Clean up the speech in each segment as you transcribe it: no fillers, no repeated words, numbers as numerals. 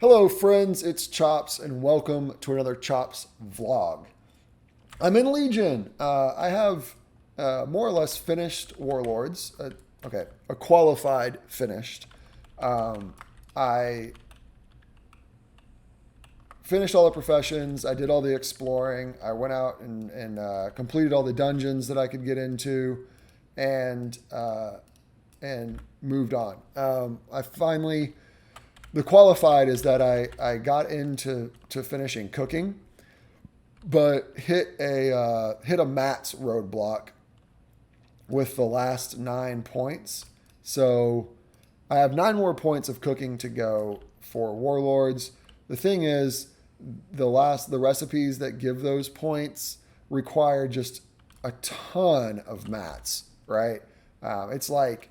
Hello, friends. It's Chops, and welcome to another Chops vlog. I'm in Legion. I have more or less finished Warlords. A qualified finished. I finished all the professions. I did all the exploring. I went out and completed all the dungeons that I could get into, and moved on. The qualified is that I got into finishing cooking, but hit a Matt's roadblock with the last 9 points. So I have 9 more points of cooking to go for Warlords. The thing is, the recipes that give those points require just a ton of mats, right? It's like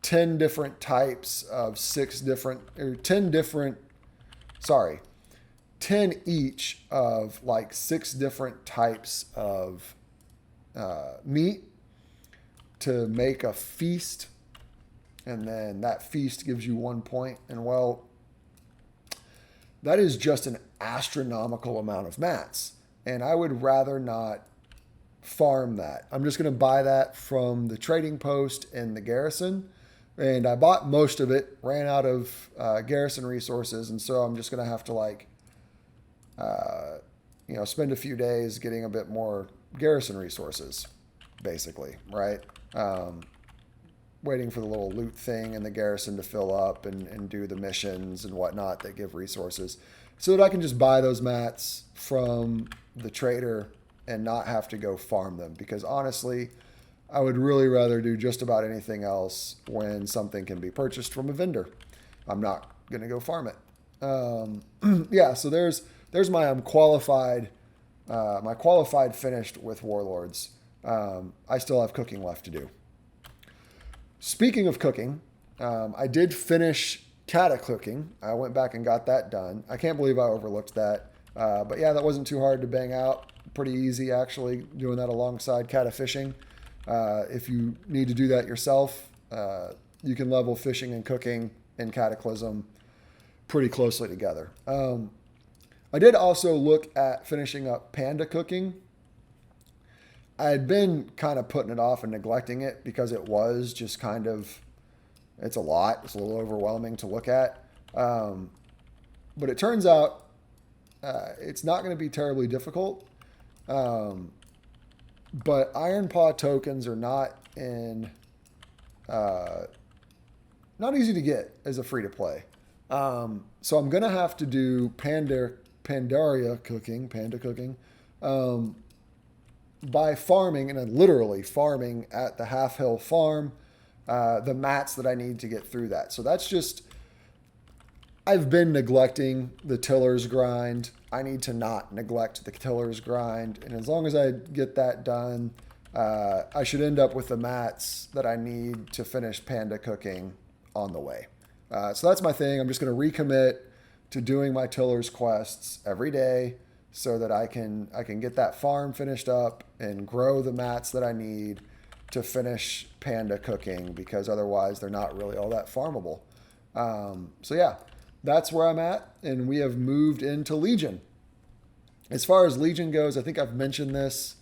10 different types of 10 each of like 6 different types of meat to make a feast. And then that feast gives you 1 point. And well, that is just an astronomical amount of mats. And I would rather not farm that. I'm just going to buy that from the trading post in the garrison. And I bought most of it, ran out of garrison resources, and so I'm just going to have to spend a few days getting a bit more garrison resources, basically, right? Waiting for the little loot thing in the garrison to fill up and do the missions and whatnot that give resources, so that I can just buy those mats from the trader and not have to go farm them. Because honestly, I would really rather do just about anything else when something can be purchased from a vendor. I'm not going to go farm it. So there's my qualified finished with Warlords. I still have cooking left to do. Speaking of cooking, I did finish Kata cooking. I went back and got that done. I can't believe I overlooked that. But yeah, that wasn't too hard to bang out. Pretty easy, actually, doing that alongside Kata fishing. If you need to do that yourself, you can level fishing and cooking in Cataclysm pretty closely together. I did also look at finishing up Panda cooking. I had been kind of putting it off and neglecting it because it was just it's a lot. It's a little overwhelming to look at. But it turns out it's not going to be terribly difficult. But Iron Paw tokens are not easy to get as a free to play. So I'm gonna have to do panda cooking, by farming, and then literally farming at the Half Hill Farm, the mats that I need to get through that. So that's just, I've been neglecting the tiller's grind. I need to not neglect the tiller's grind. And as long as I get that done, I should end up with the mats that I need to finish Panda cooking on the way. So that's my thing. I'm just going to recommit to doing my tiller's quests every day so that I can get that farm finished up and grow the mats that I need to finish Panda cooking, because otherwise they're not really all that farmable. So yeah. That's where I'm at, and we have moved into Legion. As far as Legion goes, I think I've mentioned this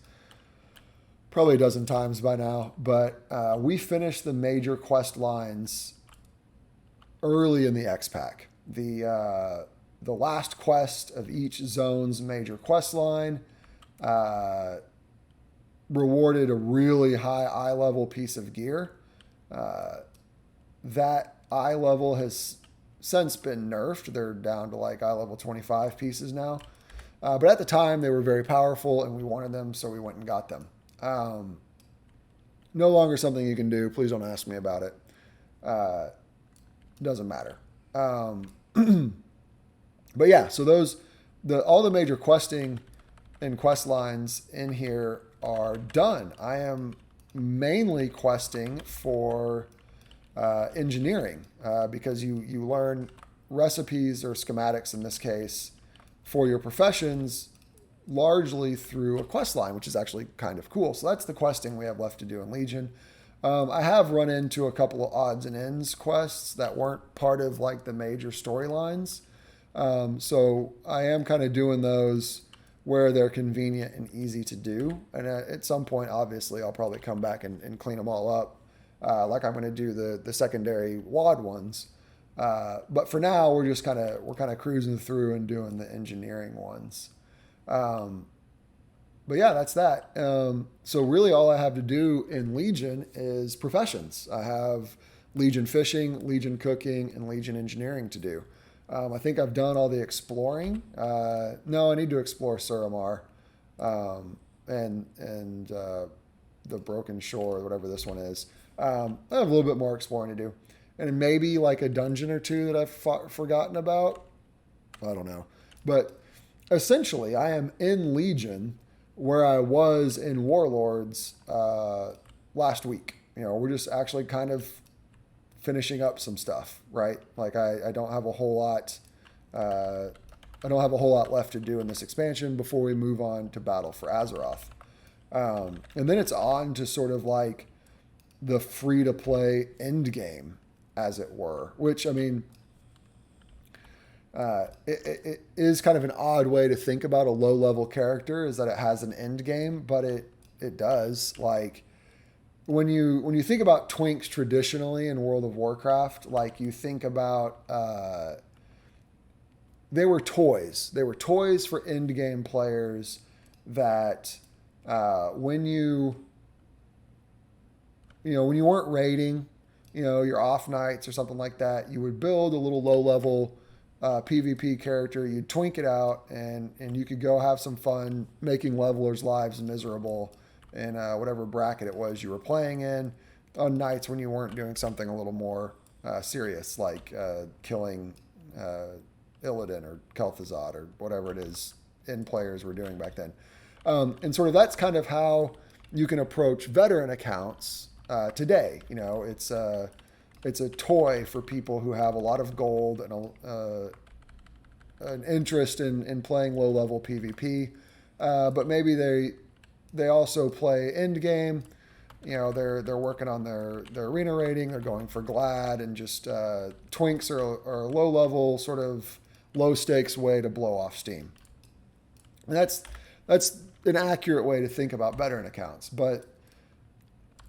probably a dozen times by now, but we finished the major quest lines early in the X-Pack. The last quest of each zone's major quest line rewarded a really high eye level piece of gear. That eye level has since been nerfed. They're down to like eye level 25 pieces now. But at the time, they were very powerful, and we wanted them, so we went and got them. No longer something you can do. Please don't ask me about it. Doesn't matter. But yeah, so all the major questing and quest lines in here are done. I am mainly questing for engineering, because you learn recipes or schematics in this case for your professions largely through a quest line, which is actually kind of cool. So that's the questing we have left to do in Legion. I have run into a couple of odds and ends quests that weren't part of like the major storylines. So I am kind of doing those where they're convenient and easy to do. And at some point, obviously, I'll probably come back and clean them all up, like I'm going to do the secondary WAD ones. But for now, we're kind of cruising through and doing the engineering ones. Um, but yeah, that's that. So really, all I have to do in Legion is professions. I have Legion fishing, Legion cooking, and Legion engineering to do. I think I've done all the exploring. No, I need to explore Suramar, and the Broken Shore, whatever this one is. I have a little bit more exploring to do, and maybe like a dungeon or two that I've forgotten about. I don't know, but essentially, I am in Legion where I was in Warlords last week. We're just actually kind of finishing up some stuff, right? Like I don't have a whole lot. I don't have a whole lot left to do in this expansion before we move on to Battle for Azeroth, and then it's on to sort of like the free to play end game, as it were. Which I mean, it is kind of an odd way to think about a low level character, is that it has an end game, but it does. Like when you think about twinks traditionally in World of Warcraft, like you think about they were toys. They were toys for end game players that when when you weren't raiding, your off nights or something like that, you would build a little low level PvP character. You'd twink it out, and you could go have some fun making levelers' lives miserable in whatever bracket it was you were playing in on nights when you weren't doing something a little more serious, like killing Illidan or Kel'Thuzad or whatever it is end players were doing back then. And sort of that's kind of how you can approach veteran accounts today. It's a toy for people who have a lot of gold and an interest in playing low level PvP, but maybe they also play end game. They're working on their arena rating. They're going for Glad, and just twinks are a low level, sort of low stakes way to blow off steam. And that's an accurate way to think about veteran accounts, but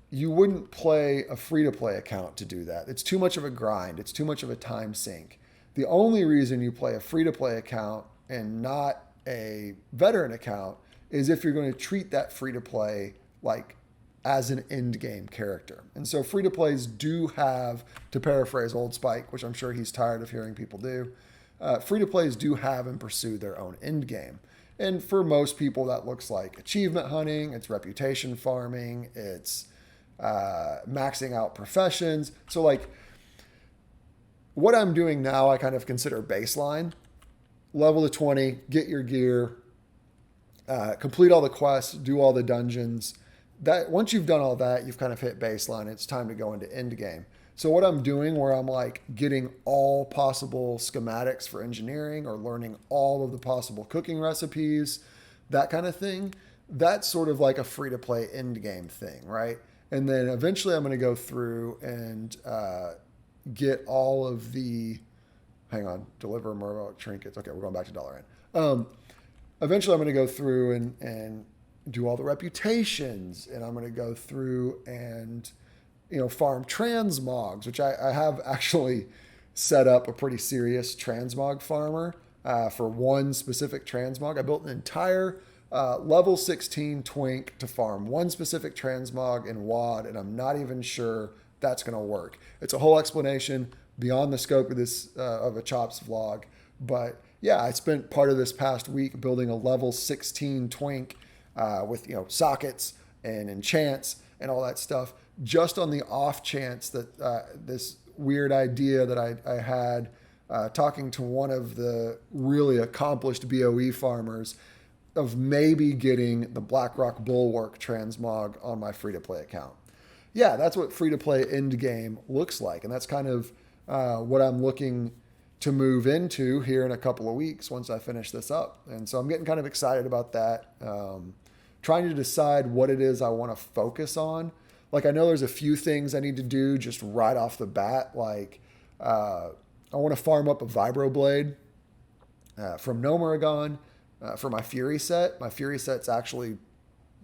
you wouldn't play a free-to-play account to do that. It's too much of a grind. It's too much of a time sink. The only reason you play a free-to-play account and not a veteran account is if you're going to treat that free-to-play like as an end-game character. And so free-to-plays do have, to paraphrase Old Spike, which I'm sure he's tired of hearing people do, free-to-plays do have and pursue their own end game. And for most people, that looks like achievement hunting, it's reputation farming, it's maxing out professions. So like what I'm doing now, I kind of consider baseline. Level to 20, get your gear, complete all the quests, do all the dungeons. That once you've done all that, you've kind of hit baseline. It's time to go into end game. So what I'm doing, where I'm like getting all possible schematics for engineering or learning all of the possible cooking recipes, that kind of thing, that's sort of like a free to play end game thing, right? And then eventually I'm going to go through and get all of the, hang on, deliver more trinkets. Okay, we're going back to dollar end. Eventually I'm going to go through and do all the reputations, and I'm going to go through and, farm transmogs, which I have actually set up a pretty serious transmog farmer for one specific transmog. I built an entire level 16 twink to farm one specific transmog in WAD, and I'm not even sure that's going to work. It's a whole explanation beyond the scope of this of a Chopsvlog, but yeah, I spent part of this past week building a level 16 twink with sockets and enchants and all that stuff, just on the off chance that this weird idea that I had talking to one of the really accomplished BOE farmers of maybe getting the Blackrock Bulwark transmog on my free-to-play account. Yeah, that's what free-to-play end game looks like, and that's kind of what I'm looking to move into here in a couple of weeks once I finish this up. And so I'm getting kind of excited about that, trying to decide what it is I want to focus on. Like, I know there's a few things I need to do just right off the bat. Like, I want to farm up a vibroblade. from Nomuragon for my Fury set. My Fury set's actually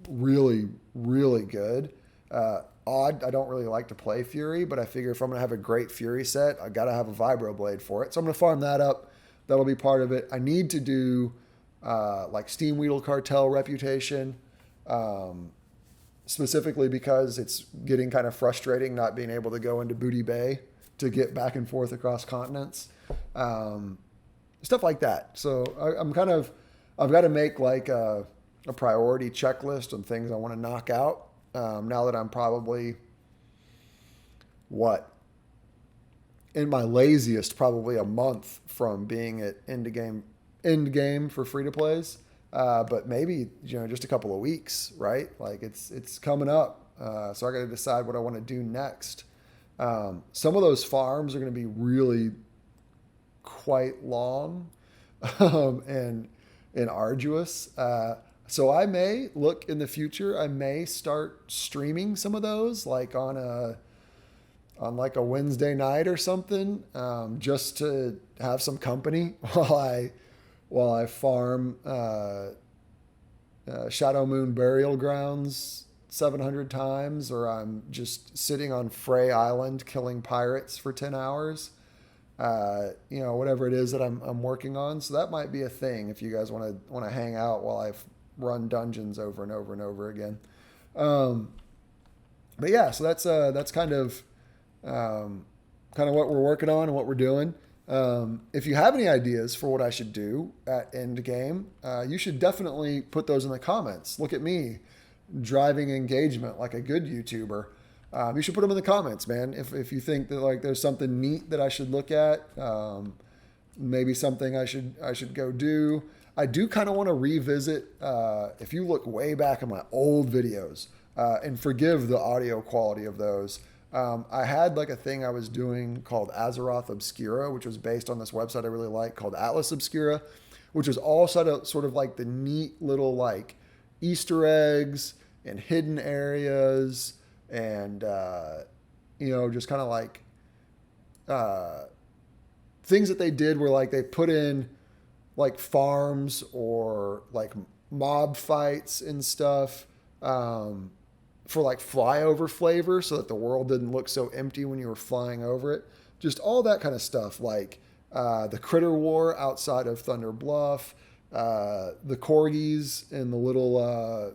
really, really good. Odd, I don't really like to play Fury, but I figure if I'm going to have a great Fury set, I got to have a Vibroblade for it. So I'm going to farm that up. That'll be part of it. I need to do like Steam Weedle Cartel reputation, specifically because it's getting kind of frustrating not being able to go into Booty Bay to get back and forth across continents. Stuff like that. So I've got to make like a priority checklist on things I want to knock out. Now that I'm probably in my laziest, probably a month from being at end game for free to plays, but maybe just a couple of weeks, right? Like it's coming up, so I got to decide what I want to do next. Some of those farms are going to be really quite long and arduous. So I may look in the future. I may start streaming some of those, like on like a Wednesday night or something, just to have some company while I farm Shadow Moon Burial Grounds 700 times, or I'm just sitting on Frey Island killing pirates for 10 hours. Whatever it is that I'm working on. So that might be a thing if you guys want to hang out while I run dungeons over and over and over again. But yeah, so that's kind of what we're working on and what we're doing. If you have any ideas for what I should do at end game, you should definitely put those in the comments. Look at me driving engagement like a good YouTuber. You should put them in the comments, man. If you think that like there's something neat that I should look at, maybe something I should go do. I do kind of want to revisit. If you look way back at my old videos, and forgive the audio quality of those, I had like a thing I was doing called Azeroth Obscura, which was based on this website I really like called Atlas Obscura, which was all sort of like the neat little like Easter eggs and hidden areas. And, just kind of like things that they did were like they put in like farms or like mob fights and stuff for like flyover flavor so that the world didn't look so empty when you were flying over it. Just all that kind of stuff, like the Critter War outside of Thunder Bluff, the corgis in the little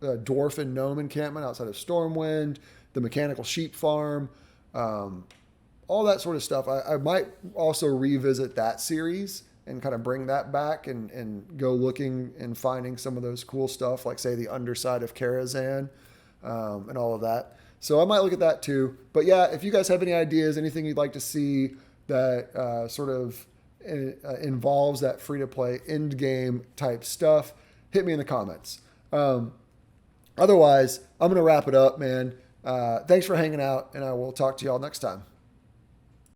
dwarf and gnome encampment outside of Stormwind, the mechanical sheep farm, all that sort of stuff. I might also revisit that series and kind of bring that back and go looking and finding some of those cool stuff, like say the underside of Karazhan and all of that. So I might look at that too. But yeah, if you guys have any ideas, anything you'd like to see that sort of involves that free-to-play end game type stuff, hit me in the comments. Otherwise, I'm going to wrap it up, man. Thanks for hanging out, and I will talk to y'all next time.